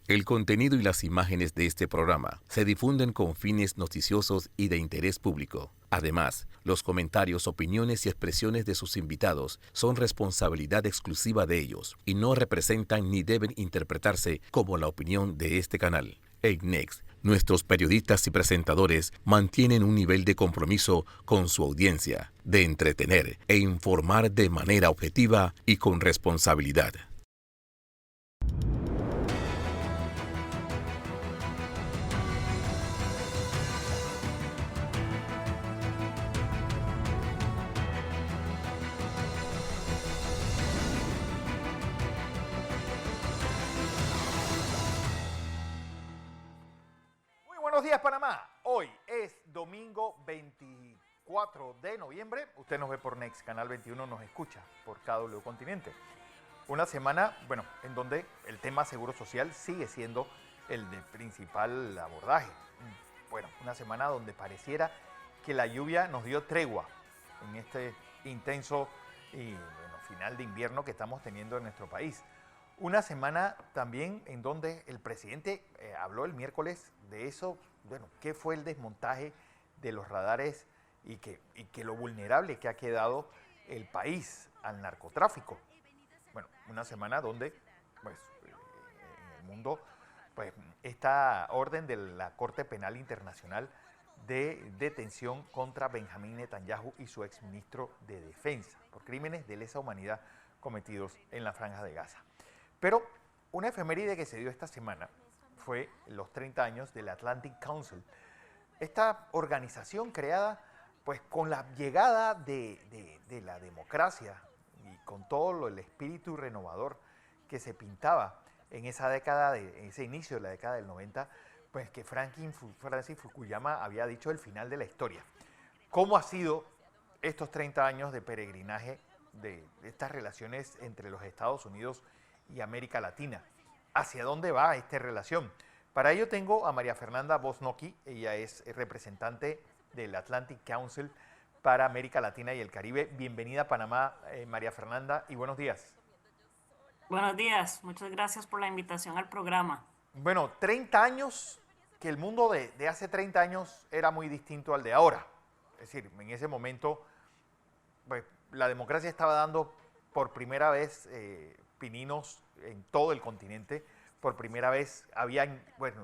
El contenido y las imágenes de este programa se difunden con fines noticiosos y de interés público. Además, los comentarios, opiniones y expresiones de sus invitados son responsabilidad exclusiva de ellos y no representan ni deben interpretarse como la opinión de este canal. En Next, nuestros periodistas y presentadores mantienen un nivel de compromiso con su audiencia, de entretener e informar de manera objetiva y con responsabilidad. Buenos días, Panamá. Hoy es domingo 24 de noviembre. Usted nos ve por Next, Canal 21, nos escucha por KW Continente. Una semana, en donde el tema seguro social sigue siendo el de principal abordaje. Una semana donde pareciera que la lluvia nos dio tregua en este intenso y final de invierno que estamos teniendo en nuestro país. Una semana también en donde el presidente habló el miércoles de eso, qué fue el desmontaje de los radares y que lo vulnerable que ha quedado el país al narcotráfico. Una semana donde, en el mundo, esta orden de la Corte Penal Internacional de detención contra Benjamín Netanyahu y su exministro de Defensa por crímenes de lesa humanidad cometidos en la Franja de Gaza. Pero una efeméride que se dio esta semana fue los 30 años del Atlantic Council. Esta organización creada con la llegada de la democracia y con todo el espíritu renovador que se pintaba en esa década, en ese inicio de la década del 90, que Francis Fukuyama había dicho el final de la historia. ¿Cómo ha sido estos 30 años de peregrinaje de estas relaciones entre los Estados Unidos y América Latina? ¿Hacia dónde va esta relación? Para ello tengo a María Fernanda Bosnocki. Ella es representante del Atlantic Council para América Latina y el Caribe. Bienvenida a Panamá, María Fernanda, y buenos días. Buenos días, muchas gracias por la invitación al programa. 30 años, que el mundo de hace 30 años era muy distinto al de ahora. Es decir, en ese momento la democracia estaba dando por primera vez pininos en todo el continente. Por primera vez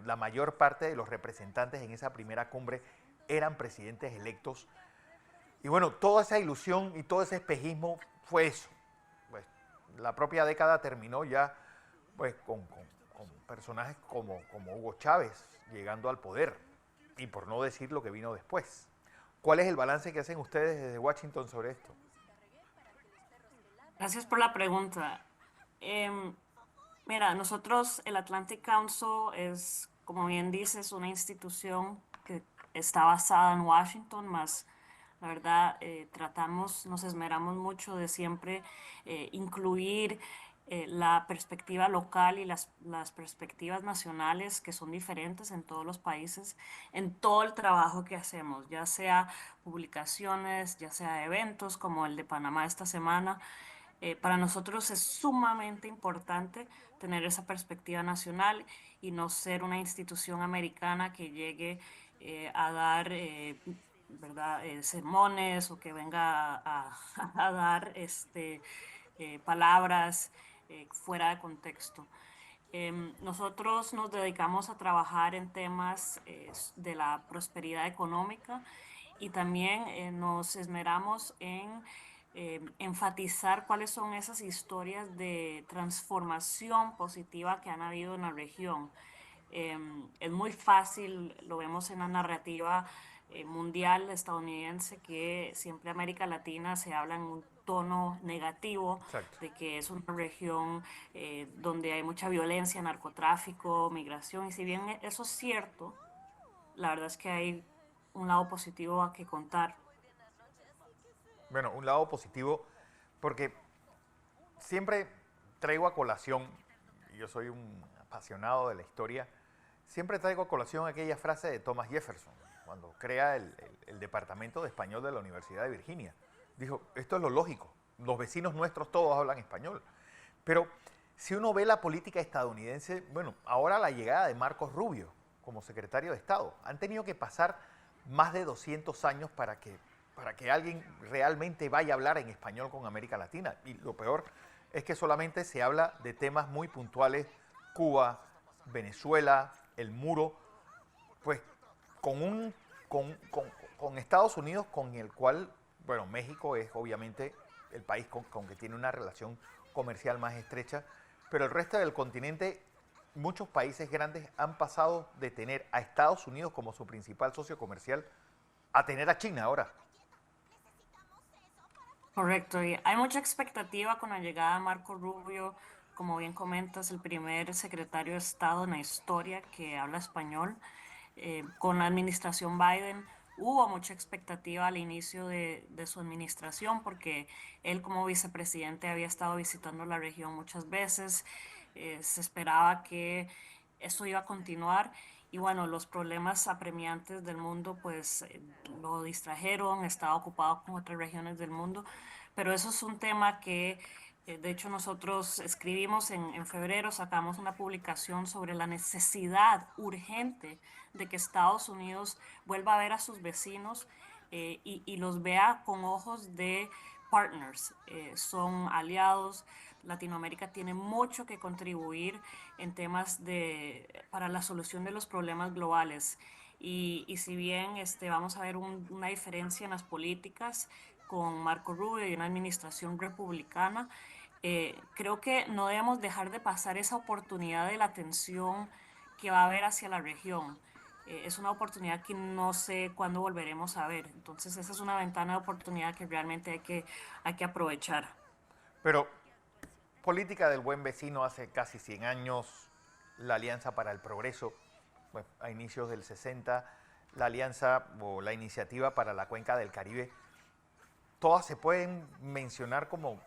la mayor parte de los representantes en esa primera cumbre eran presidentes electos. Y toda esa ilusión y todo ese espejismo fue eso. La propia década terminó ya con personajes como Hugo Chávez llegando al poder, y por no decir lo que vino después. ¿Cuál es el balance que hacen ustedes desde Washington sobre esto? Gracias por la pregunta. Mira, nosotros, el Atlantic Council es, como bien dices, una institución que está basada en Washington, más la verdad nos esmeramos mucho de siempre incluir la perspectiva local y las perspectivas nacionales, que son diferentes en todos los países, en todo el trabajo que hacemos, ya sea publicaciones, ya sea eventos como el de Panamá esta semana. Para nosotros es sumamente importante tener esa perspectiva nacional y no ser una institución americana que llegue a dar ¿verdad? Sermones, o que venga a dar palabras fuera de contexto. Nosotros nos dedicamos a trabajar en temas de la prosperidad económica, y también nos esmeramos en enfatizar cuáles son esas historias de transformación positiva que han habido en la región. Es muy fácil, lo vemos en la narrativa mundial estadounidense, que siempre América Latina se habla en un tono negativo. Exacto. De que es una región donde hay mucha violencia, narcotráfico, migración, y si bien eso es cierto, la verdad es que hay un lado positivo a que contar. Un lado positivo, porque siempre traigo a colación, y yo soy un apasionado de la historia, siempre traigo a colación aquella frase de Thomas Jefferson, cuando crea el Departamento de Español de la Universidad de Virginia. Dijo, esto es lo lógico, los vecinos nuestros todos hablan español. Pero Si uno ve la política estadounidense, bueno, ahora la llegada de Marcos Rubio como secretario de Estado, han tenido que pasar más de 200 años para que alguien realmente vaya a hablar en español con América Latina. Y lo peor es que solamente se habla de temas muy puntuales, Cuba, Venezuela, el muro, pues con, un, con Estados Unidos, con el cual, bueno, México es obviamente el país con que tiene una relación comercial más estrecha, pero el resto del continente, muchos países grandes han pasado de tener a Estados Unidos como su principal socio comercial a tener a China ahora. Correcto, y hay mucha expectativa con la llegada de Marco Rubio, como bien comentas, el primer secretario de Estado en la historia que habla español. Con la administración Biden hubo mucha expectativa al inicio de su administración porque él como vicepresidente había estado visitando la región muchas veces. Se esperaba que eso iba a continuar y bueno, los problemas apremiantes del mundo pues lo distrajeron, estaba ocupado con otras regiones del mundo, pero eso es un tema que de hecho nosotros escribimos en febrero, sacamos una publicación sobre la necesidad urgente de que Estados Unidos vuelva a ver a sus vecinos y los vea con ojos de partners, son aliados. Latinoamérica tiene mucho que contribuir en temas para la solución de los problemas globales. Y si bien vamos a ver una diferencia en las políticas con Marco Rubio y una administración republicana, creo que no debemos dejar de pasar esa oportunidad de la atención que va a haber hacia la región. Es una oportunidad que no sé cuándo volveremos a ver. Entonces, esa es una ventana de oportunidad que realmente hay que aprovechar. Pero política del buen vecino hace casi 100 años, la Alianza para el Progreso, bueno, a inicios del 60, la Alianza o la Iniciativa para la Cuenca del Caribe, todas se pueden mencionar como,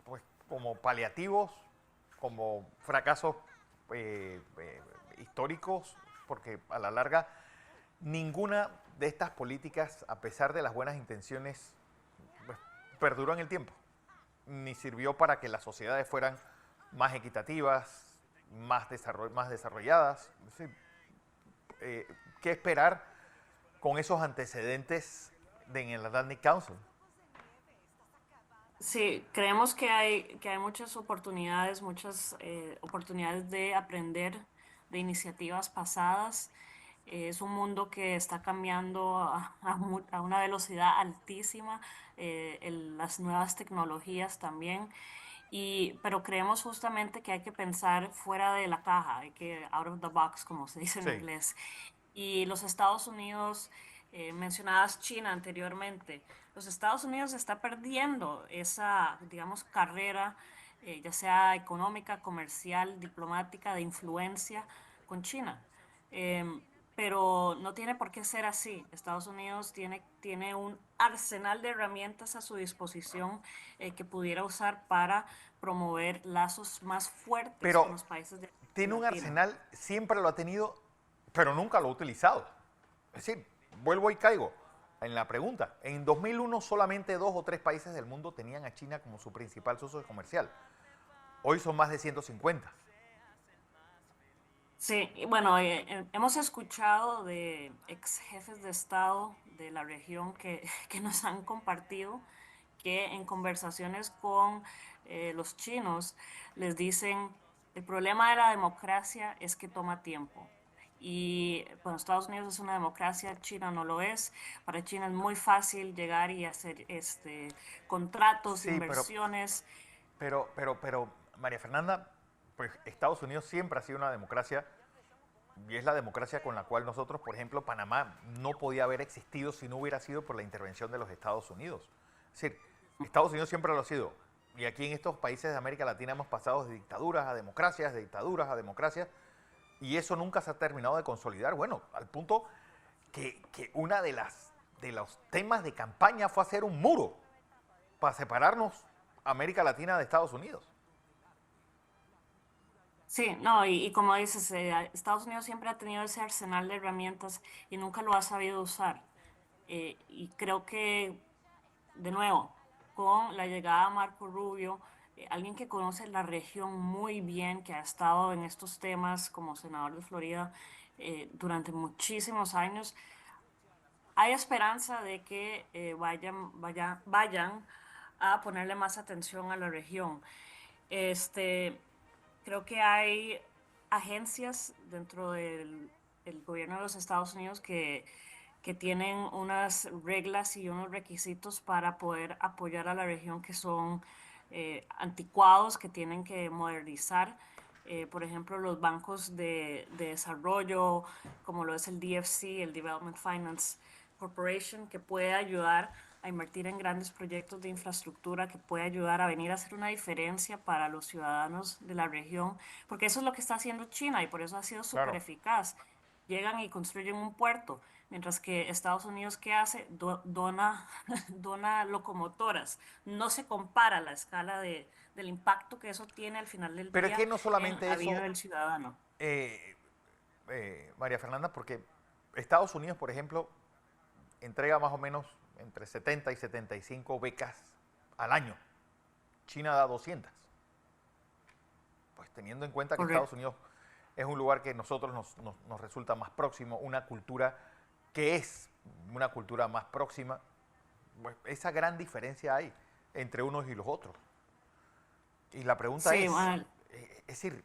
pues, como paliativos, como fracasos históricos, porque a la larga ninguna de estas políticas, a pesar de las buenas intenciones, pues, perduró en el tiempo, ni sirvió para que las sociedades fueran más equitativas, más desarrolladas. Es decir, ¿qué esperar con esos antecedentes en el Atlantic Council? Sí, creemos que hay muchas oportunidades de aprender de iniciativas pasadas. Es un mundo que está cambiando a una velocidad altísima, las nuevas tecnologías también. Pero creemos justamente que hay que pensar fuera de la caja, hay que out of the box, como se dice en Sí, inglés. Y los Estados Unidos, mencionabas China anteriormente, los Estados Unidos está perdiendo esa, digamos, carrera, ya sea económica, comercial, diplomática, de influencia con China. Em, pero no tiene por qué ser así. Estados Unidos tiene un arsenal de herramientas a su disposición que pudiera usar para promover lazos más fuertes pero con los países de tiene América un Latina. arsenal, siempre lo ha tenido, pero nunca lo ha utilizado. Es decir, vuelvo y caigo en la pregunta. En 2001 solamente 2 o 3 países del mundo tenían a China como su principal socio comercial. Hoy son más de 150. Sí, y bueno, hemos escuchado de ex jefes de Estado de la región que nos han compartido que en conversaciones con los chinos les dicen, el problema de la democracia es que toma tiempo. Y bueno, Estados Unidos es una democracia, China no lo es. Para China es muy fácil llegar y hacer contratos, Sí, inversiones. pero, María Fernanda, pues Estados Unidos siempre ha sido una democracia y es la democracia con la cual nosotros, por ejemplo, Panamá no podía haber existido si no hubiera sido por la intervención de los Estados Unidos. Es decir, Estados Unidos siempre lo ha sido. Y aquí en estos países de América Latina hemos pasado de dictaduras a democracias, de dictaduras a democracias, y eso nunca se ha terminado de consolidar. Bueno, al punto que una de los temas de campaña fue hacer un muro para separarnos América Latina de Estados Unidos. Sí, no, y como dices, Estados Unidos siempre ha tenido ese arsenal de herramientas y nunca lo ha sabido usar. Y creo que, de nuevo, con la llegada de Marco Rubio, alguien que conoce la región muy bien, que ha estado en estos temas como senador de Florida durante muchísimos años. Hay esperanza de que vayan a ponerle más atención a la región. Este, Creo que hay agencias dentro del el gobierno de los Estados Unidos que tienen unas reglas y unos requisitos para poder apoyar a la región que son anticuados, que tienen que modernizar. Por ejemplo, los bancos de desarrollo, como lo es el DFC, el Development Finance Corporation, que puede ayudar a invertir en grandes proyectos de infraestructura, que puede ayudar a venir a hacer una diferencia para los ciudadanos de la región, porque eso es lo que está haciendo China y por eso ha sido súper Claro. eficaz. Llegan y construyen un puerto, mientras que Estados Unidos, ¿qué hace? Dona, dona locomotoras. No se compara la escala del impacto que eso tiene al final del Pero es día que no en solamente la vida eso, del ciudadano. eh, María Fernanda, porque Estados Unidos, por ejemplo, entrega más o menos entre 70 y 75 becas al año. China da 200. Pues teniendo en cuenta que Estados Correcto. Unidos es un lugar que a nosotros nos resulta más próximo, una cultura que es una cultura más próxima, pues esa gran diferencia hay entre unos y los otros. Y la pregunta Sí, bueno, es decir,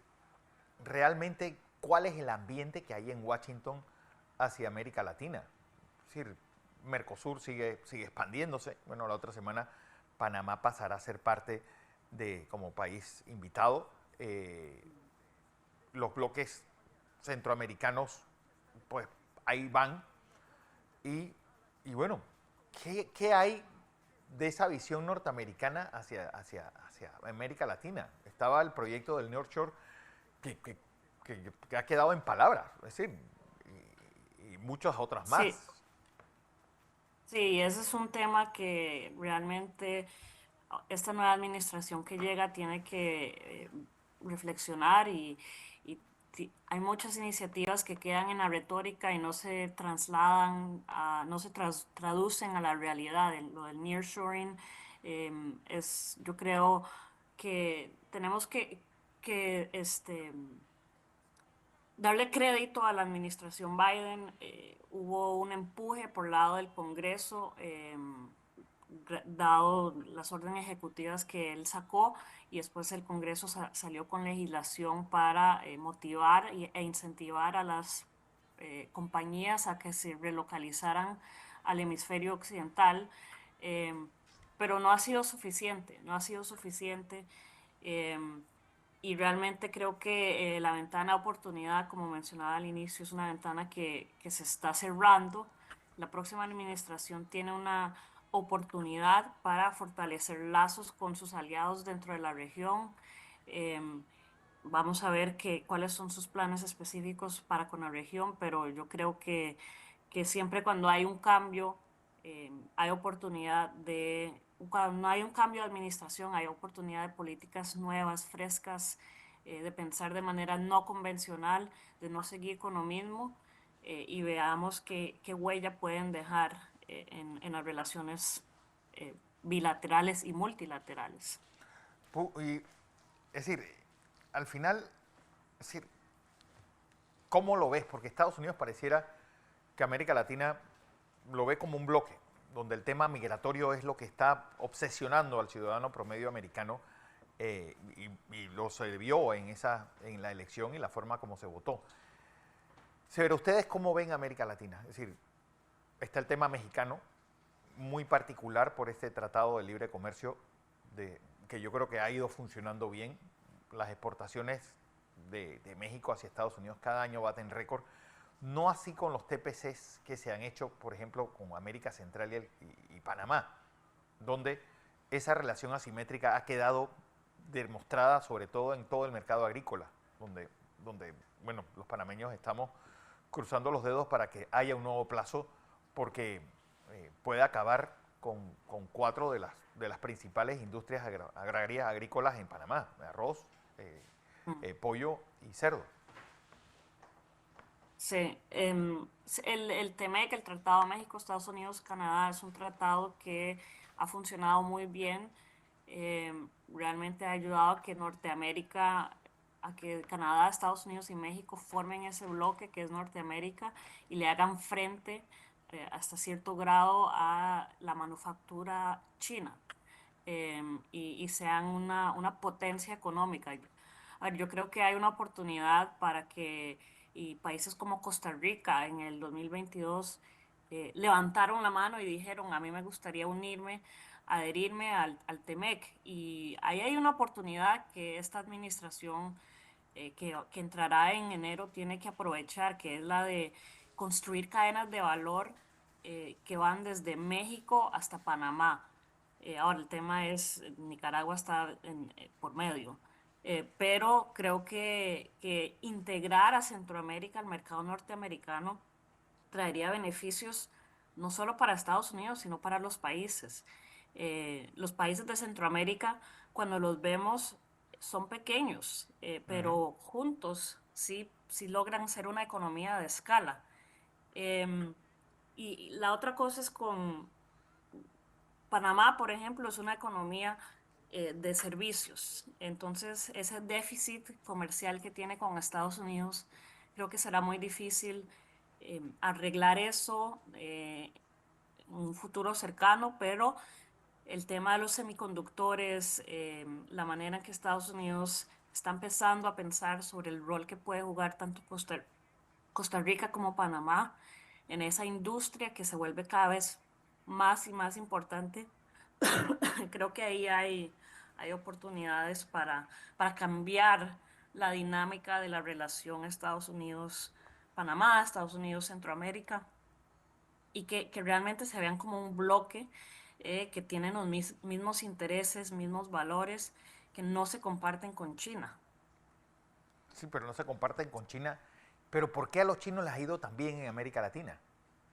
realmente, ¿cuál es el ambiente que hay en Washington hacia América Latina? Es decir, Mercosur sigue expandiéndose. Bueno, la otra semana Panamá pasará a ser parte de como país invitado. Los bloques centroamericanos, pues ahí van. Y, y bueno, ¿qué hay de esa visión norteamericana hacia América Latina? Estaba el proyecto del North Shore que, que, que ha quedado en palabras, es decir, y muchas otras sí, más. sí, ese es un tema que realmente esta nueva administración que llega tiene que reflexionar y hay muchas iniciativas que quedan en la retórica y no se trasladan, no se traducen a la realidad. Lo del nearshoring yo creo que tenemos que darle crédito a la administración Biden. Hubo un empuje por el lado del Congreso, dado las órdenes ejecutivas que él sacó, y después el Congreso salió con legislación para motivar e incentivar a las compañías a que se relocalizaran al hemisferio occidental. em, pero no ha sido suficiente, no ha sido suficiente. em, y realmente creo que la ventana de oportunidad, como mencionaba al inicio, es una ventana que se está cerrando. La próxima administración tiene una oportunidad para fortalecer lazos con sus aliados dentro de la región. Em, Vamos a ver cuáles son sus planes específicos para con la región, pero yo creo que siempre cuando hay un cambio, hay oportunidad cuando hay un cambio de administración, hay oportunidad de políticas nuevas, frescas, de pensar de manera no convencional, de no seguir con lo mismo, y veamos qué huella pueden dejar en las relaciones bilaterales y multilaterales. Y, es decir, al final, es decir, ¿cómo lo ves? Porque Estados Unidos pareciera que América Latina lo ve como un bloque, donde el tema migratorio es lo que está obsesionando al ciudadano promedio americano y lo se vio en la elección y la forma como se votó. Pero ustedes cómo ven América Latina? Es decir, está el tema mexicano, muy particular por este tratado de libre comercio que yo creo que ha ido funcionando bien. Las exportaciones de México hacia Estados Unidos cada año baten récord. No así con los TPCs que se han hecho, por ejemplo, con América Central y Panamá, donde esa relación asimétrica ha quedado demostrada sobre todo en todo el mercado agrícola, donde bueno, los panameños estamos cruzando los dedos para que haya un nuevo plazo, porque puede acabar con cuatro de las principales industrias agrarias agrícolas en Panamá: arroz, pollo y cerdo. Sí, el tema de que el Tratado México, Estados Unidos, Canadá es un tratado que ha funcionado muy bien. realmente ha ayudado a que Norteamérica, a que Canadá, Estados Unidos y México formen ese bloque que es Norteamérica y le hagan frente hasta cierto grado a la manufactura china, y sean una potencia económica. A ver, yo creo que hay una oportunidad para que y países como Costa Rica en el 2022 levantaron la mano y dijeron, a mí me gustaría unirme, adherirme al TEMEC. Y ahí hay una oportunidad que esta administración que entrará en enero tiene que aprovechar, que es la de construir cadenas de valor que van desde México hasta Panamá. Ahora, el tema es, Nicaragua está por medio. Pero creo que integrar a Centroamérica al mercado norteamericano traería beneficios no solo para Estados Unidos, sino para los países. Los países de Centroamérica, cuando los vemos, son pequeños, Ujú. pero juntos sí logran ser una economía de escala. Em, y la otra cosa es con Panamá, por ejemplo, es una economía de servicios. Entonces, ese déficit comercial que tiene con Estados Unidos, creo que será muy difícil arreglar eso en un futuro cercano, pero el tema de los semiconductores, la manera en que Estados Unidos está empezando a pensar sobre el rol que puede jugar tanto Costa Rica como Panamá en esa industria que se vuelve cada vez más y más importante. Creo que ahí hay oportunidades para cambiar la dinámica de la relación Estados Unidos-Panamá, Estados Unidos-Centroamérica, y que realmente se vean como un bloque que tienen los mismos intereses, mismos valores, que no se comparten con China. Sí, pero no se comparten con China. Pero ¿por qué a los chinos les ha ido tan bien en América Latina?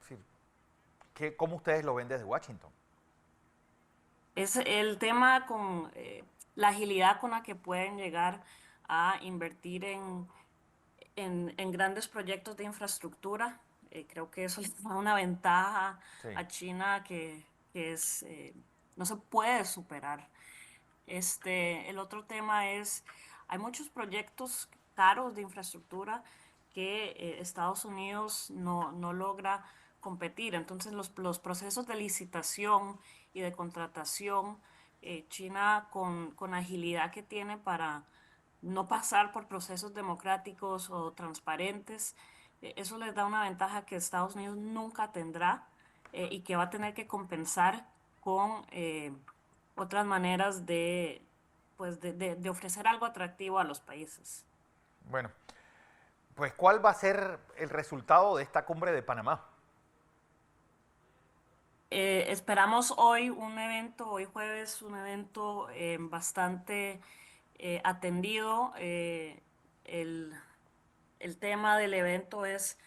Es decir, ¿cómo ustedes lo ven desde Washington? Es el tema con la agilidad con la que pueden llegar a invertir en grandes proyectos de infraestructura. Creo que eso le da una ventaja Sí. a China que no se puede superar. El otro tema es, hay muchos proyectos caros de infraestructura que Estados Unidos no logra competir. Entonces, los procesos de licitación y de contratación, China con agilidad que tiene para no pasar por procesos democráticos o transparentes, eso les da una ventaja que Estados Unidos nunca tendrá, y que va a tener que compensar con otras maneras de ofrecer algo atractivo a los países. Bueno, pues ¿cuál va a ser el resultado de esta cumbre de Panamá? Esperamos hoy jueves, un evento bastante atendido. El, el tema del evento es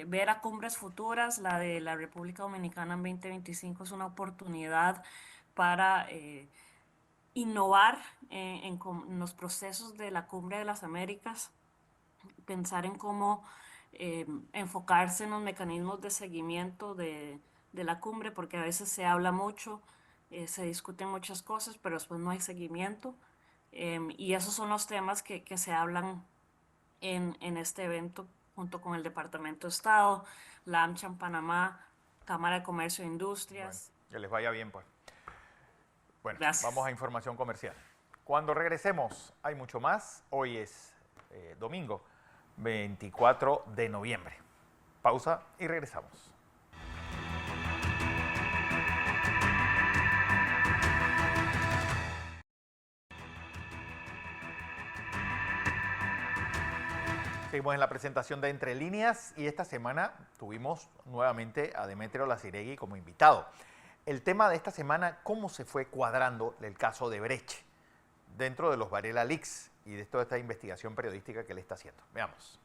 ver a cumbres futuras. La de la República Dominicana en 2025 es una oportunidad para innovar en los procesos de la Cumbre de las Américas, pensar en cómo enfocarse en los mecanismos de seguimiento de la cumbre, porque a veces se habla mucho, se discuten muchas cosas, pero después no hay seguimiento. Y esos son los temas que se hablan en este evento junto con el Departamento de Estado, la AmCham Panamá, Cámara de Comercio e Bueno, Industrias. que les vaya bien, pues. Bueno, vamos a Gracias. información comercial. Cuando regresemos, hay mucho más. Hoy es domingo 24 de noviembre. Pausa y regresamos. Seguimos en la presentación de Entre Líneas y esta semana tuvimos nuevamente a Demetrio Laziregui como invitado. El tema de esta semana, cómo se fue cuadrando el caso de Brecht dentro de los Varela Leaks y de toda esta investigación periodística que él está haciendo. Veamos.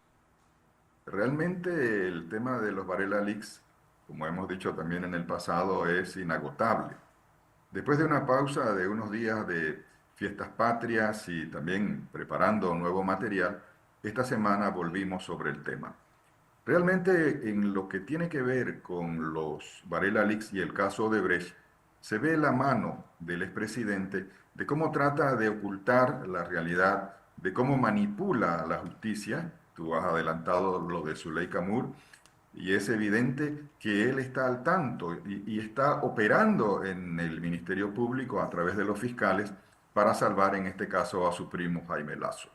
Realmente el tema de los Varela Leaks, como hemos dicho también en el pasado, es inagotable. Después de una pausa de unos días de fiestas patrias y también preparando nuevo material, esta semana volvimos sobre el tema. Realmente en lo que tiene que ver con los Varela Leaks y el caso de Brecht, se ve la mano del expresidente de cómo trata de ocultar la realidad, de cómo manipula la justicia. Tú has adelantado lo de Zuleika Moore, y es evidente que él está al tanto y está operando en el Ministerio Público a través de los fiscales para salvar en este caso a su primo Jaime Lazo.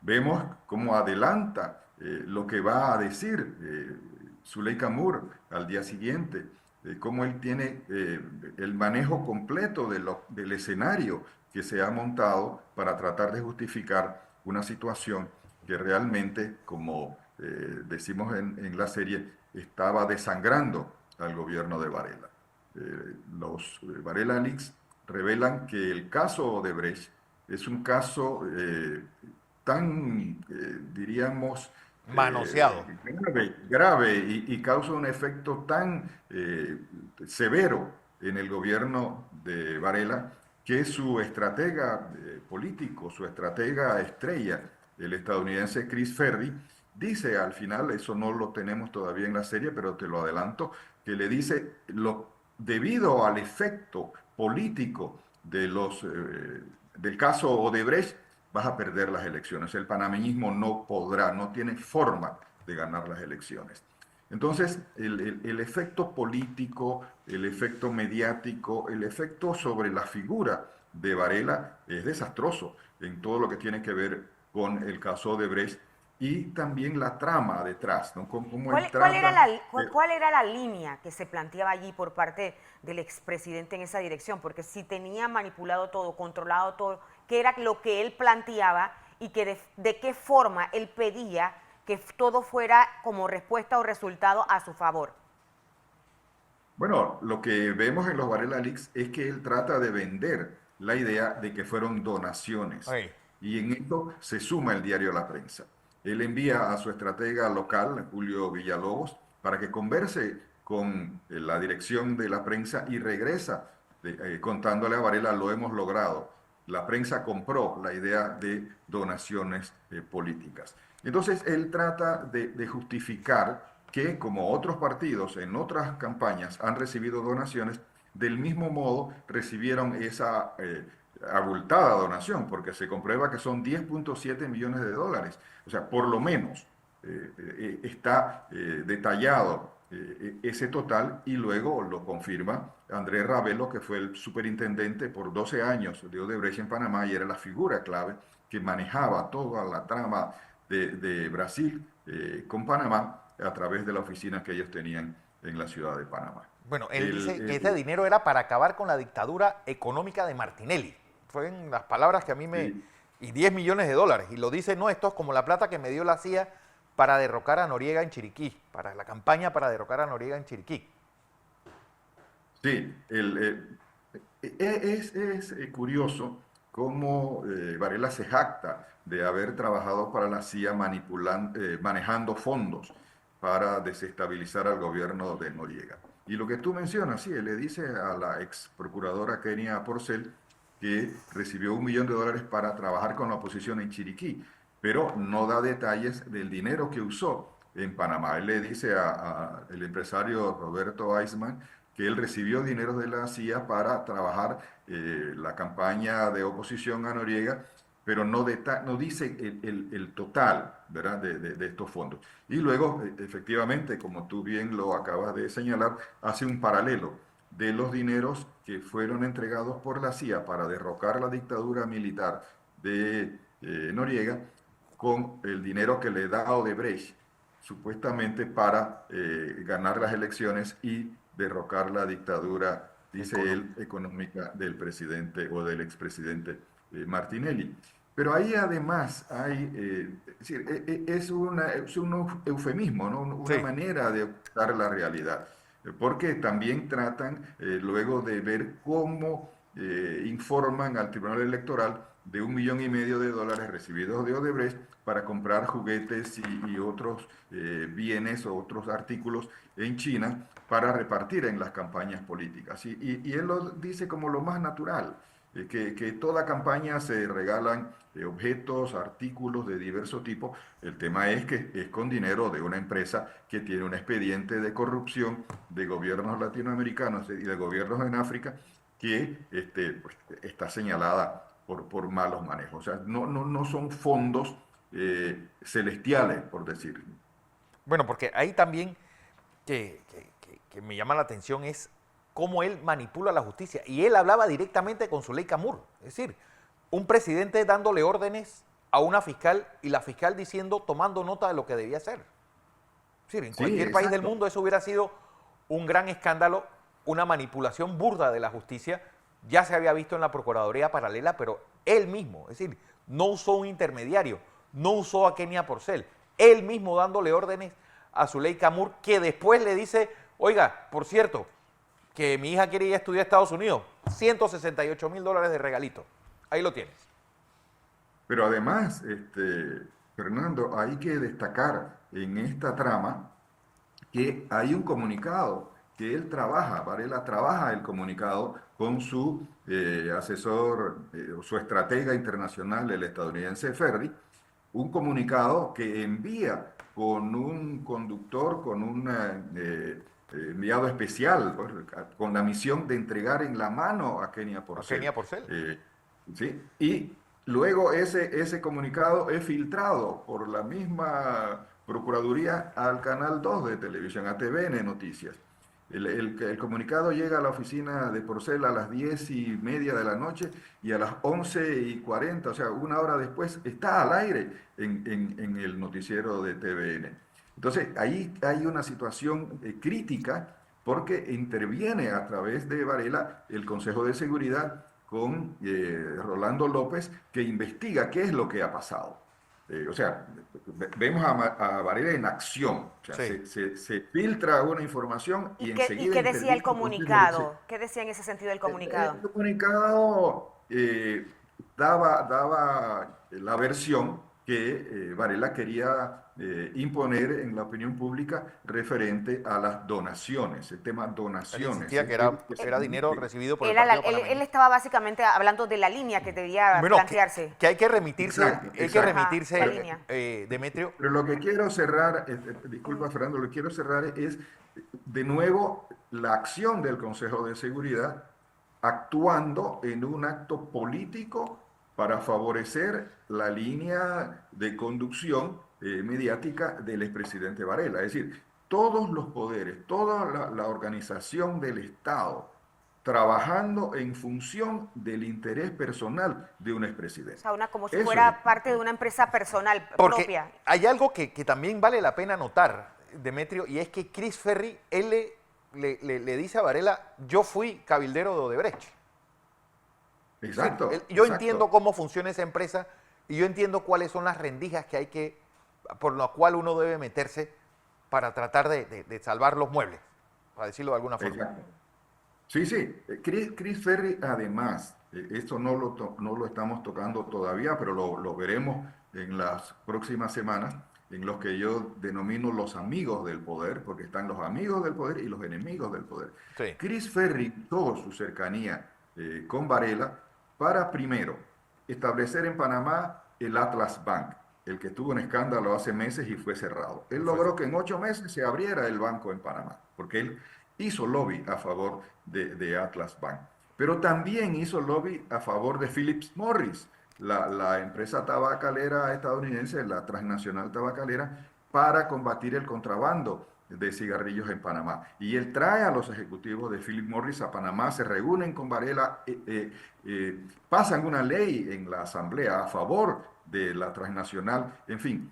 Vemos cómo adelanta lo que va a decir Zuleika Moore al día siguiente, cómo él tiene el manejo completo del escenario que se ha montado para tratar de justificar una situación que realmente, como decimos en la serie, estaba desangrando al gobierno de Varela. Los Varela Leaks revelan que el caso Odebrecht es un caso tan, diríamos, Manoseado. grave y causa un efecto tan severo en el gobierno de Varela que su estratega político, su estratega estrella, el estadounidense Chris Ferry, dice al final, eso no lo tenemos todavía en la serie, pero te lo adelanto, que le dice, debido al efecto político del caso Odebrecht, vas a perder las elecciones. El panameñismo no podrá, no tiene forma de ganar las elecciones. Entonces, el efecto político, el efecto mediático, el efecto sobre la figura de Varela es desastroso en todo lo que tiene que ver con el caso de Brecht y también la trama detrás, ¿no? Cómo él ¿Cuál era la línea que se planteaba allí por parte del expresidente en esa dirección? Porque si tenía manipulado todo, controlado todo, ¿qué era lo que él planteaba y que de qué forma él pedía que todo fuera como respuesta o resultado a su favor? Bueno, lo que vemos en los Varela Leaks es que él trata de vender la idea de que fueron donaciones. Ay. Y en esto se suma el diario La Prensa. Él envía a su estratega local, Julio Villalobos, para que converse con la dirección de La Prensa y regresa contándole a Varela, lo hemos logrado. La prensa compró la idea de donaciones políticas. Entonces él trata de justificar que, como otros partidos en otras campañas han recibido donaciones, del mismo modo recibieron esa abultada donación, porque se comprueba que son 10.7 millones de dólares. O sea, por lo menos está detallado ese total y luego lo confirma Andrés Ravelo, que fue el superintendente por 12 años de Odebrecht en Panamá y era la figura clave que manejaba toda la trama de Brasil con Panamá a través de la oficina que ellos tenían en la ciudad de Panamá. Bueno, él dice que ese dinero era para acabar con la dictadura económica de Martinelli. Fueron las palabras que a mí me... Sí. Y 10 millones de dólares. Y lo dice, no, esto es como la plata que me dio la CIA para derrocar a Noriega en Chiriquí, para la campaña para derrocar a Noriega en Chiriquí. Sí, es curioso cómo Varela se jacta de haber trabajado para la CIA manejando fondos para desestabilizar al gobierno de Noriega. Y lo que tú mencionas, sí, él le dice a la ex procuradora Kenia Porcel que recibió $1 millón para trabajar con la oposición en Chiriquí, pero no da detalles del dinero que usó en Panamá. Él le dice al empresario Roberto Eisman que él recibió dinero de la CIA para trabajar la campaña de oposición a Noriega, pero no dice el total, ¿verdad?, de estos fondos. Y luego, efectivamente, como tú bien lo acabas de señalar, hace un paralelo de los dineros que fueron entregados por la CIA para derrocar la dictadura militar de Noriega con el dinero que le da a Odebrecht, supuestamente para ganar las elecciones y derrocar la dictadura, dice él, económica del presidente o del expresidente Martinelli. Pero ahí además hay, es un eufemismo, ¿no? Una Sí. manera de ocultar la realidad, porque también tratan, luego de ver cómo informan al Tribunal Electoral de $1,500,000 recibidos de Odebrecht para comprar juguetes y otros bienes o otros artículos en China para repartir en las campañas políticas. Y él lo dice como lo más natural. que toda campaña se regalan objetos, artículos de diverso tipo. El tema es que es con dinero de una empresa que tiene un expediente de corrupción de gobiernos latinoamericanos y de gobiernos en África que pues, está señalada por malos manejos. O sea, no son fondos celestiales, por decir. Bueno, porque ahí también que me llama la atención es cómo él manipula la justicia. Y él hablaba directamente con Zuleika Moore. Es decir, un presidente dándole órdenes a una fiscal y la fiscal diciendo, tomando nota de lo que debía hacer. Es decir, en cualquier país del mundo eso hubiera sido un gran escándalo, una manipulación burda de la justicia. Ya se había visto en la Procuraduría Paralela, pero él mismo, es decir, no usó un intermediario, no usó a Kenia Porcel, él mismo dándole órdenes a Zuleika Moore, que después le dice, oiga, por cierto, que mi hija quiere ir a estudiar a Estados Unidos, $168,000 de regalito. Ahí lo tienes. Pero además, Fernando, hay que destacar en esta trama que hay un comunicado que él trabaja, Varela trabaja el comunicado con su asesor, su estratega internacional, el estadounidense Ferry, un comunicado que envía con un conductor, con un enviado especial, pues, con la misión de entregar en la mano a Kenia Porcel. A Kenia Porcel. ¿Sí? Y luego ese comunicado es filtrado por la misma Procuraduría al Canal 2 de televisión, a TVN Noticias. El comunicado llega a la oficina de Porcel a las 10:30 de la noche y a las 11:40, o sea, una hora después, está al aire en el noticiero de TVN. Entonces, ahí hay una situación crítica porque interviene a través de Varela el Consejo de Seguridad con Rolando López, que investiga qué es lo que ha pasado. O sea, vemos a Varela en acción. O sea, Sí. se filtra una información y enseguida... ¿Y qué decía el interviene comunicado? ¿Qué decía en ese sentido el comunicado? el comunicado daba la versión que Varela quería imponer en la opinión pública referente a las donaciones, el tema Él donaciones. insistía que era dinero recibido por el Era Partido él Panameñista. estaba básicamente hablando de la línea que debía Bueno, plantearse. que hay que remitirse, Exacto, hay que exacto. remitirse, Ajá, la línea. Demetrio. Pero lo que quiero cerrar, disculpa Fernando, lo que quiero cerrar es de nuevo la acción del Consejo de Seguridad actuando en un acto político para favorecer la línea de conducción mediática del expresidente Varela. Es decir, todos los poderes, toda la organización del Estado trabajando en función del interés personal de un O expresidente. sea, como si Eso fuera es. parte de una empresa personal Porque propia. hay algo que también vale la pena notar, Demetrio, y es que Chris Ferry, él le dice a Varela, yo fui cabildero de Odebrecht. Exacto. Yo exacto. entiendo cómo funciona esa empresa y yo entiendo cuáles son las rendijas que hay por la cual uno debe meterse para tratar de salvar los muebles, para decirlo de alguna forma. Exacto. Sí, sí. Chris Ferry, además, esto no lo estamos tocando todavía, pero lo veremos en las próximas semanas, en los que yo denomino los amigos del poder, porque están los amigos del poder y los enemigos del poder. Sí. Chris Ferry tuvo su cercanía con Varela para, primero, establecer en Panamá el Atlas Bank, el que tuvo un escándalo hace meses y fue cerrado. Él logró que en 8 meses se abriera el banco en Panamá, porque él hizo lobby a favor de Atlas Bank. Pero también hizo lobby a favor de Philip Morris, la empresa tabacalera estadounidense, la transnacional tabacalera, para combatir el contrabando de cigarrillos en Panamá. Y él trae a los ejecutivos de Philip Morris a Panamá, se reúnen con Varela, pasan una ley en la asamblea a favor de la transnacional, en fin.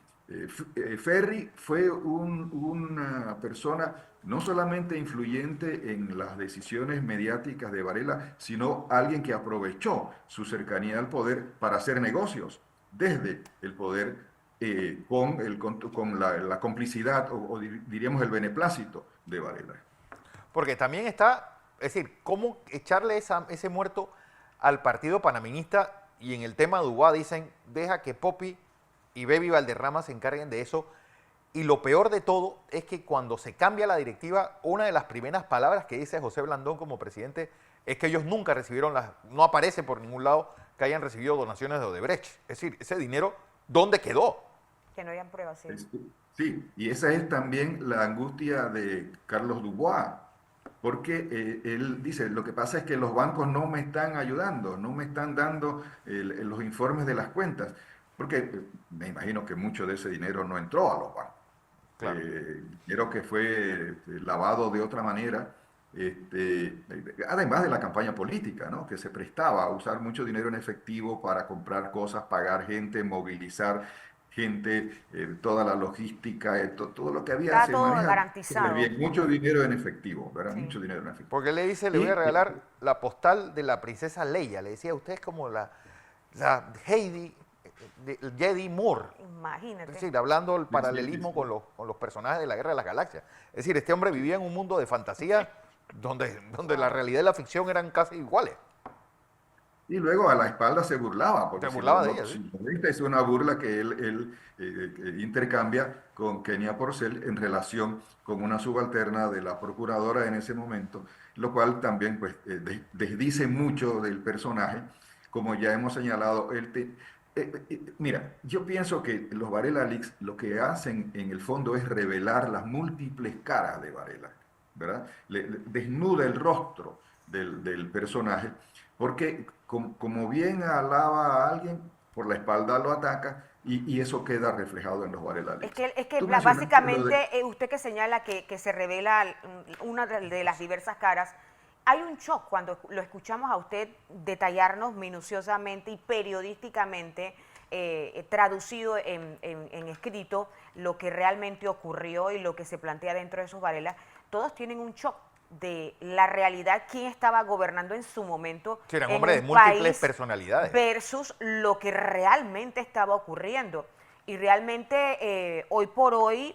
Ferry fue una persona no solamente influyente en las decisiones mediáticas de Varela, sino alguien que aprovechó su cercanía al poder para hacer negocios desde el poder con la complicidad o diríamos el beneplácito de Varela. Porque también está, es decir, cómo echarle ese muerto al partido panameñista, y en el tema de Uguá dicen, deja que Popi y Baby Valderrama se encarguen de eso. Y lo peor de todo es que cuando se cambia la directiva, una de las primeras palabras que dice José Blandón como presidente es que ellos nunca recibieron no aparece por ningún lado que hayan recibido donaciones de Odebrecht. Es decir, ese dinero, ¿dónde quedó? Que no hayan pruebas, sí. Sí, y esa es también la angustia de Carlos Dubois, porque él dice, lo que pasa es que los bancos no me están ayudando, no me están dando los informes de las cuentas, porque me imagino que mucho de ese dinero no entró a los bancos. Claro. Dinero que fue lavado de otra manera, además de la campaña política, ¿no? Que se prestaba a usar mucho dinero en efectivo para comprar cosas, pagar gente, movilizar gente, toda la logística, todo lo que había Estaba se todo maneja súper garantizado. bien, mucho dinero en efectivo, ¿verdad? Sí. Mucho dinero en efectivo. Porque le dice, le voy a regalar la postal de la princesa Leia. Le decía, usted es como la Heidi, Jedi Moore. Imagínate. Es decir, hablando del Sí, paralelismo sí, sí. con los personajes de la Guerra de las Galaxias. Es decir, este hombre vivía en un mundo de fantasía donde la realidad y la ficción eran casi iguales. Y luego a la espalda se burlaba, porque Se burlaba de ella, si ¿sí? lo viste, es una burla que él intercambia con Kenia Porcel en relación con una subalterna de la procuradora en ese momento, lo cual también pues, desdice mucho del personaje, como ya hemos señalado. Mira, yo pienso que los Varela Leaks lo que hacen en el fondo es revelar las múltiples caras de Varela, ¿verdad? Desnuda el rostro del personaje porque como bien alaba a alguien, por la espalda lo ataca y eso queda reflejado en los Varela Es Leaks. que Tú mencionaste lo de... básicamente usted que señala que se revela una de las diversas caras, hay un shock cuando lo escuchamos a usted detallarnos minuciosamente y periodísticamente traducido en escrito lo que realmente ocurrió y lo que se plantea dentro de esos Varela. Todos tienen un shock de la realidad, quién estaba gobernando en su momento Sí, eran en hombres de un múltiples país personalidades. versus lo que realmente estaba ocurriendo. Y realmente hoy por hoy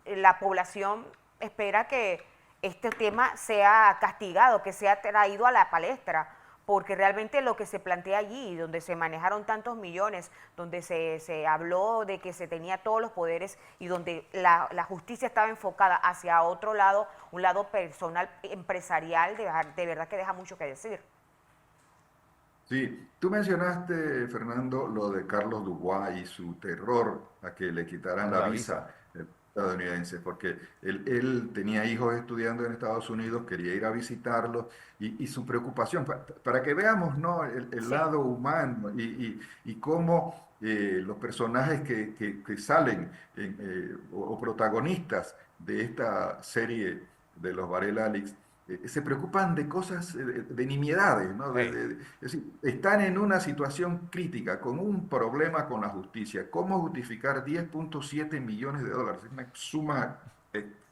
la población espera que este tema sea castigado, que sea traído a la palestra, porque realmente lo que se plantea allí, donde se manejaron tantos millones, donde se habló de que se tenía todos los poderes y donde la justicia estaba enfocada hacia otro lado, un lado personal, empresarial, de verdad que deja mucho que decir. Sí, tú mencionaste, Fernando, lo de Carlos Dubois y su terror a que le quitaran la La visa visa. estadounidense, porque él tenía hijos estudiando en Estados Unidos, quería ir a visitarlos y su preocupación, para que veamos, ¿no? El Sí. lado humano y cómo los personajes que salen o protagonistas de esta serie de los Varela Leaks se preocupan de cosas, de nimiedades, ¿no? Hey. Es decir, están en una situación crítica, con un problema con la justicia. ¿Cómo justificar 10.7 millones de dólares? Es una suma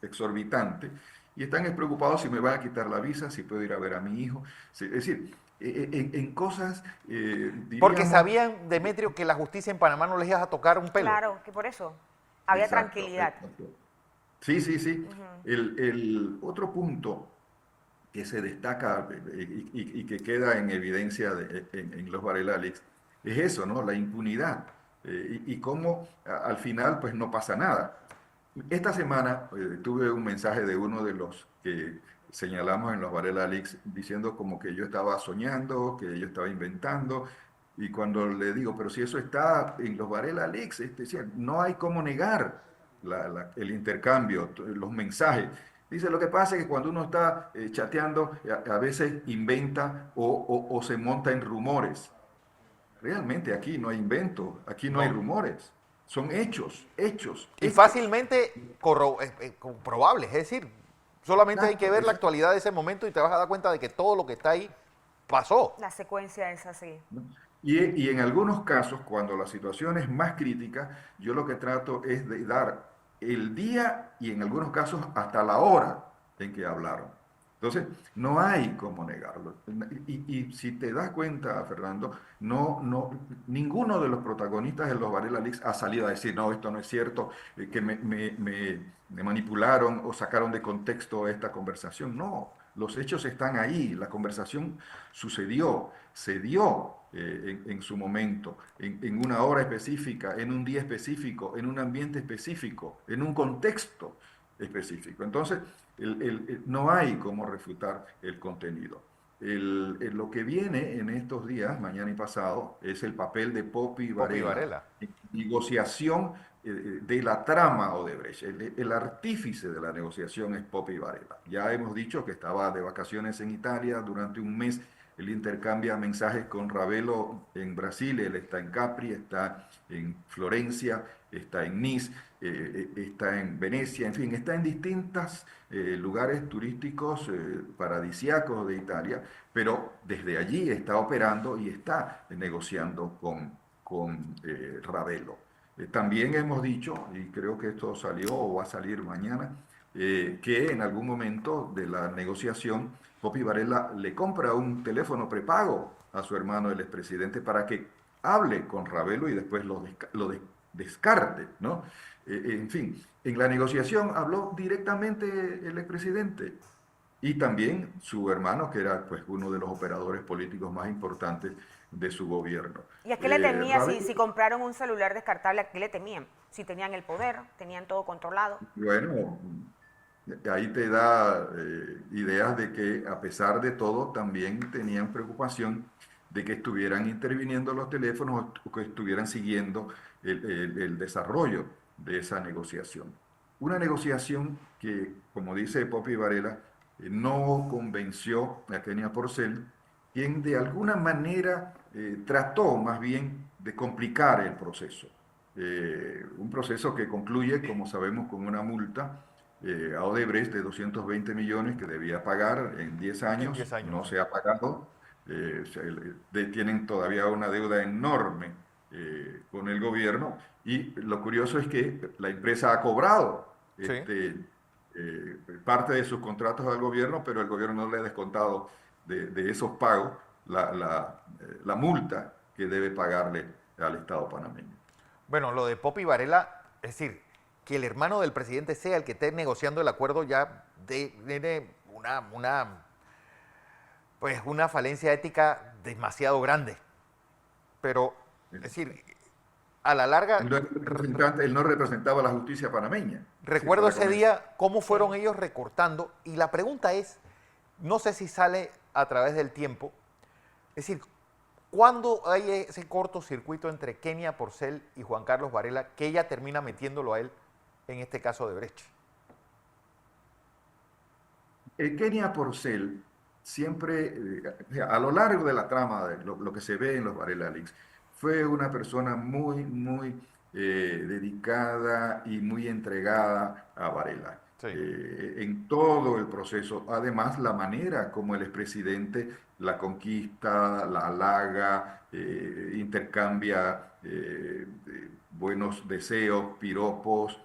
exorbitante. Y están preocupados si me van a quitar la visa, si puedo ir a ver a mi hijo. Es decir, en cosas, Porque diríamos... sabían, Demetrio, que la justicia en Panamá no les iba a tocar un pelo. Claro, que por eso había Exacto, tranquilidad. exacto. Sí, sí, sí. Ujú. El otro punto que se destaca y que queda en evidencia en los Varela Leaks es eso, ¿no? La impunidad y cómo al final pues no pasa nada. Esta semana tuve un mensaje de uno de los que señalamos en los Varela Leaks diciendo como que yo estaba soñando, que yo estaba inventando. Y cuando le digo, pero si eso está en los Varela Leaks, decía, no hay cómo negar el intercambio, los mensajes. Dice, lo que pasa es que cuando uno está chateando, a veces inventa o se monta en rumores. Realmente aquí no hay invento, aquí no hay No. rumores. Son hechos, hechos, Y hechos. fácilmente comprobables. Es decir, solamente hay que Exacto, ver la exacto. actualidad de ese momento y te vas a dar cuenta de que todo lo que está ahí pasó. La secuencia es así. ¿No? Y en algunos casos, cuando la situación es más crítica, yo lo que trato es de dar el día y en algunos casos hasta la hora en que hablaron. Entonces, no hay cómo negarlo. Y si te das cuenta, Fernando, ninguno de los protagonistas de los Varela Leaks ha salido a decir, no, esto no es cierto, que me manipularon o sacaron de contexto esta conversación. No, los hechos están ahí, la conversación sucedió, se dio en su momento, en una hora específica, en un día específico, en un ambiente específico, en un contexto específico. Entonces, no hay cómo refutar el contenido. lo que viene en estos días, mañana y pasado, es el papel de Poppy Poppy Varela Varela. en negociación de la trama Odebrecht. El artífice de la negociación es Poppy Varela. Ya hemos dicho que estaba de vacaciones en Italia durante un mes. Él intercambia mensajes con Ravelo en Brasil, él está en Capri, está en Florencia, está en Nice, está en Venecia, en fin, está en distintos lugares turísticos paradisíacos de Italia, pero desde allí está operando y está negociando con Ravelo. También hemos dicho, y creo que esto salió o va a salir mañana, que en algún momento de la negociación, Poppy Varela le compra un teléfono prepago a su hermano, el expresidente, para que hable con Ravelo y después descarte, ¿no? En fin, en la negociación habló directamente el expresidente y también su hermano, que era pues uno de los operadores políticos más importantes de su gobierno. ¿Y a qué le temía Ravelo, si compraron un celular descartable? ¿A qué le temían? Si tenían el poder, tenían todo controlado. bueno, ahí te da ideas de que a pesar de todo también tenían preocupación de que estuvieran interviniendo los teléfonos o que estuvieran siguiendo el desarrollo de esa negociación. Una negociación que, como dice Poppy Varela, no convenció a Kenia Porcel, quien de alguna manera trató más bien de complicar el proceso. Un proceso que concluye, como sabemos, con una multa a Odebrecht de 220 millones que debía pagar en 10 En años, 10 años. no se ha pagado, tienen todavía una deuda enorme con el gobierno y lo curioso es que la empresa ha cobrado Sí. parte de sus contratos al gobierno, pero el gobierno no le ha descontado de esos pagos la multa que debe pagarle al Estado panameño. Bueno, lo de Poppy Varela, es decir, que el hermano del presidente sea el que esté negociando el acuerdo ya tiene pues una falencia ética demasiado grande. Pero, es decir, a la larga, Él no representaba a la justicia panameña. recuerdo Sí, ese día cómo fueron ellos recortando, y la pregunta es, no sé si sale a través del tiempo, es decir, ¿cuándo hay ese cortocircuito entre Kenia Porcel y Juan Carlos Varela que ella termina metiéndolo a él en este caso de Brecht? Kenia Porcel siempre, a lo largo de la trama, de lo que se ve en los Varela Leaks, fue una persona muy dedicada y muy entregada a Varela. Sí. En todo el proceso, además la manera como el expresidente la conquista, la halaga, intercambia buenos deseos, piropos,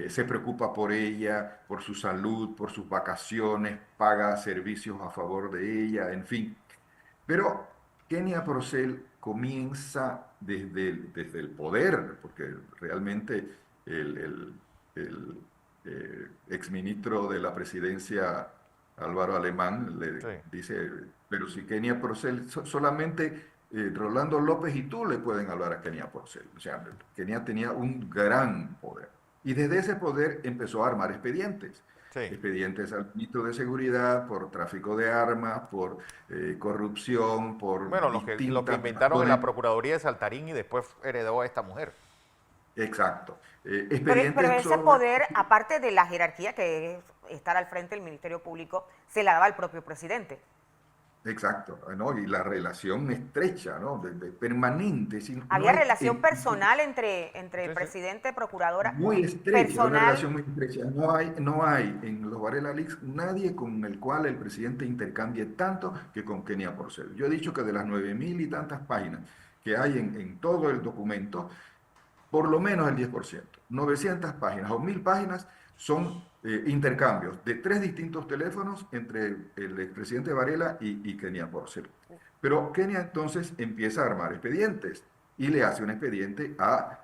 se preocupa por ella, por su salud, por sus vacaciones, paga servicios a favor de ella, en fin. Pero Kenia Porcel comienza desde el poder, porque realmente el exministro de la presidencia, Álvaro Alemán, le Sí. dice, pero si Kenia Porcel, solamente Rolando López y tú le pueden hablar a Kenia Porcel. O sea, Kenia tenía un gran poder. Y desde ese poder empezó a armar expedientes. Sí. Expedientes al ministro de Seguridad por tráfico de armas, por corrupción, por Bueno, lo que inventaron en la Procuraduría de Saltarín y después heredó a esta mujer. Exacto. Pero ese poder, aparte de la jerarquía que es estar al frente del Ministerio Público, se la daba al propio presidente. Exacto, ¿no? Y la relación estrecha, ¿no? Permanente. Había No hay, relación personal entre el Sí. presidente, procuradora. muy estrecha, una Personal. relación muy estrecha. No hay en los Varela Leaks nadie con el cual el presidente intercambie tanto que con Kenia Porcel. Yo he dicho que de las 9.000 y tantas páginas que hay en todo el documento, por lo menos el 10%, 900 páginas o 1.000 páginas son intercambios de 3 distintos teléfonos entre el expresidente Varela y Kenia Porcel. Pero Kenia entonces empieza a armar expedientes y le hace un expediente a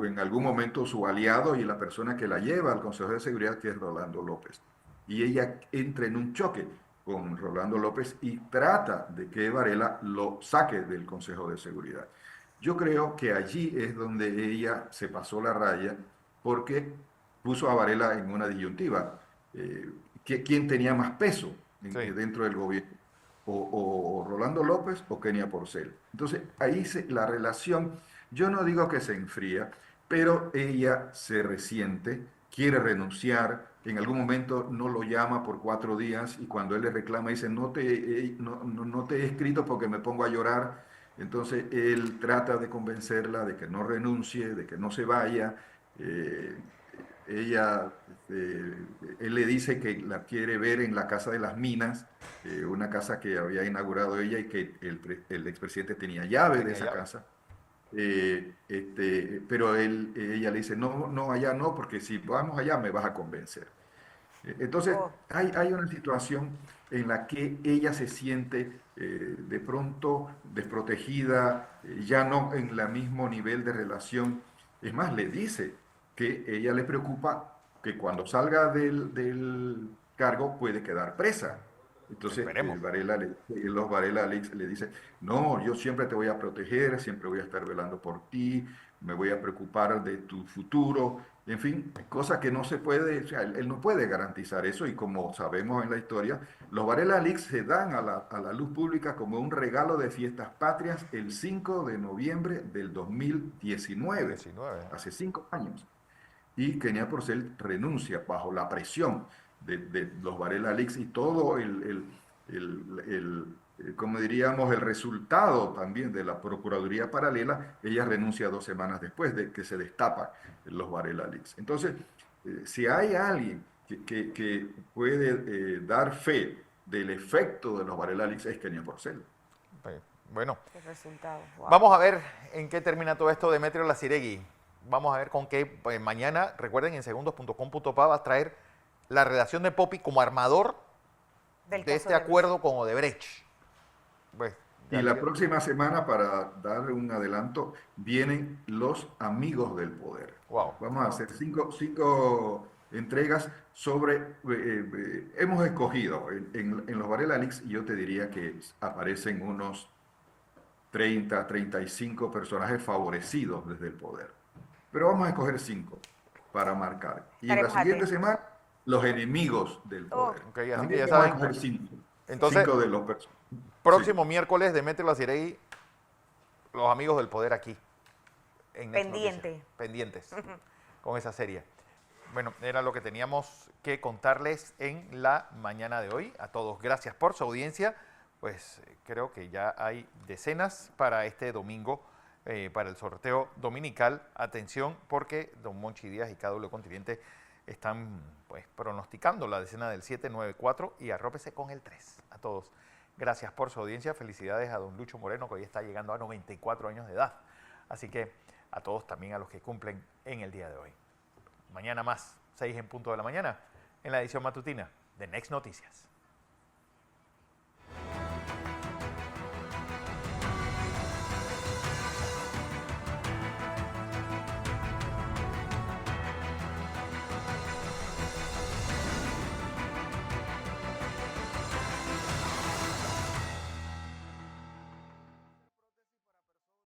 en algún momento su aliado y la persona que la lleva al Consejo de Seguridad, que es Rolando López. Y ella entra en un choque con Rolando López y trata de que Varela lo saque del Consejo de Seguridad. Yo creo que allí es donde ella se pasó la raya porque puso a Varela en una disyuntiva. ¿Quién tenía más peso Sí. dentro del gobierno? o Rolando López o Kenia Porcel. Entonces, ahí la relación, yo no digo que se enfría, pero ella se resiente, quiere renunciar, en algún momento no lo llama por 4 días y cuando él le reclama dice, no te he escrito porque me pongo a llorar. Entonces él trata de convencerla de que no renuncie, de que no se vaya. Eh, ella, él le dice que la quiere ver en la Casa de las Minas, una casa que había inaugurado ella y que el expresidente tenía llave de Tenía esa llave. casa. Pero ella le dice, no, no, allá no, porque si vamos allá me vas a convencer. Entonces, Oh, hay una situación en la que ella se siente de pronto desprotegida, ya no en el mismo nivel de relación. Es más, le dice que ella le preocupa que cuando salga del cargo puede quedar presa. Entonces, Esperemos. los Varela le dice, no, yo siempre te voy a proteger, siempre voy a estar velando por ti, me voy a preocupar de tu futuro. En fin, cosa que no se puede, o sea, él no puede garantizar eso y como sabemos en la historia, los Varela Leaks se dan a la luz pública como un regalo de fiestas patrias el 5 de noviembre del 2019, 19. hace 5 años. Y Kenia Porcel renuncia bajo la presión de los Varela Leaks y todo como diríamos, el resultado también de la Procuraduría Paralela, ella renuncia 2 semanas después de que se destapan los Varela Leaks. Entonces, si hay alguien que puede dar fe del efecto de los Varela Leaks es Kenia Porcel. Bueno, qué resultado. Wow. vamos a ver en qué termina todo esto. Demetrio Laciregui. Vamos a ver con qué mañana, recuerden, en segundos.com.pa va a traer la redacción de Poppy como armador Del de caso este de acuerdo con Odebrecht. Pues, Y la próxima semana, para dar un adelanto, vienen los amigos del poder. wow. Vamos a hacer cinco entregas sobre, hemos escogido en los Varela Leaks, y yo te diría que aparecen unos 35 personajes favorecidos desde el poder. Pero vamos a escoger 5 para marcar. Y en la Estaremos siguiente atentos. semana, los enemigos del Oh, poder. Ok, así que También ya vamos a saben. escoger 5. Entonces, 5 de los personajes. Sí. próximo miércoles, Demetrio Laciregui, los amigos del poder aquí. En Next Noticias. pendiente. Pendientes con esa serie. Bueno, era lo que teníamos que contarles en la mañana de hoy. A todos, gracias por su audiencia. Pues creo que ya hay decenas para este domingo, para el sorteo dominical. Atención, porque Don Monchi Díaz y KW Continente están pues pronosticando la decena del 794 y arrópese con el 3. A todos, gracias por su audiencia. Felicidades a Don Lucho Moreno, que hoy está llegando a 94 años de edad. Así que a todos, también a los que cumplen en el día de hoy. Mañana más, 6 en punto de la mañana, en la edición matutina de Next Noticias.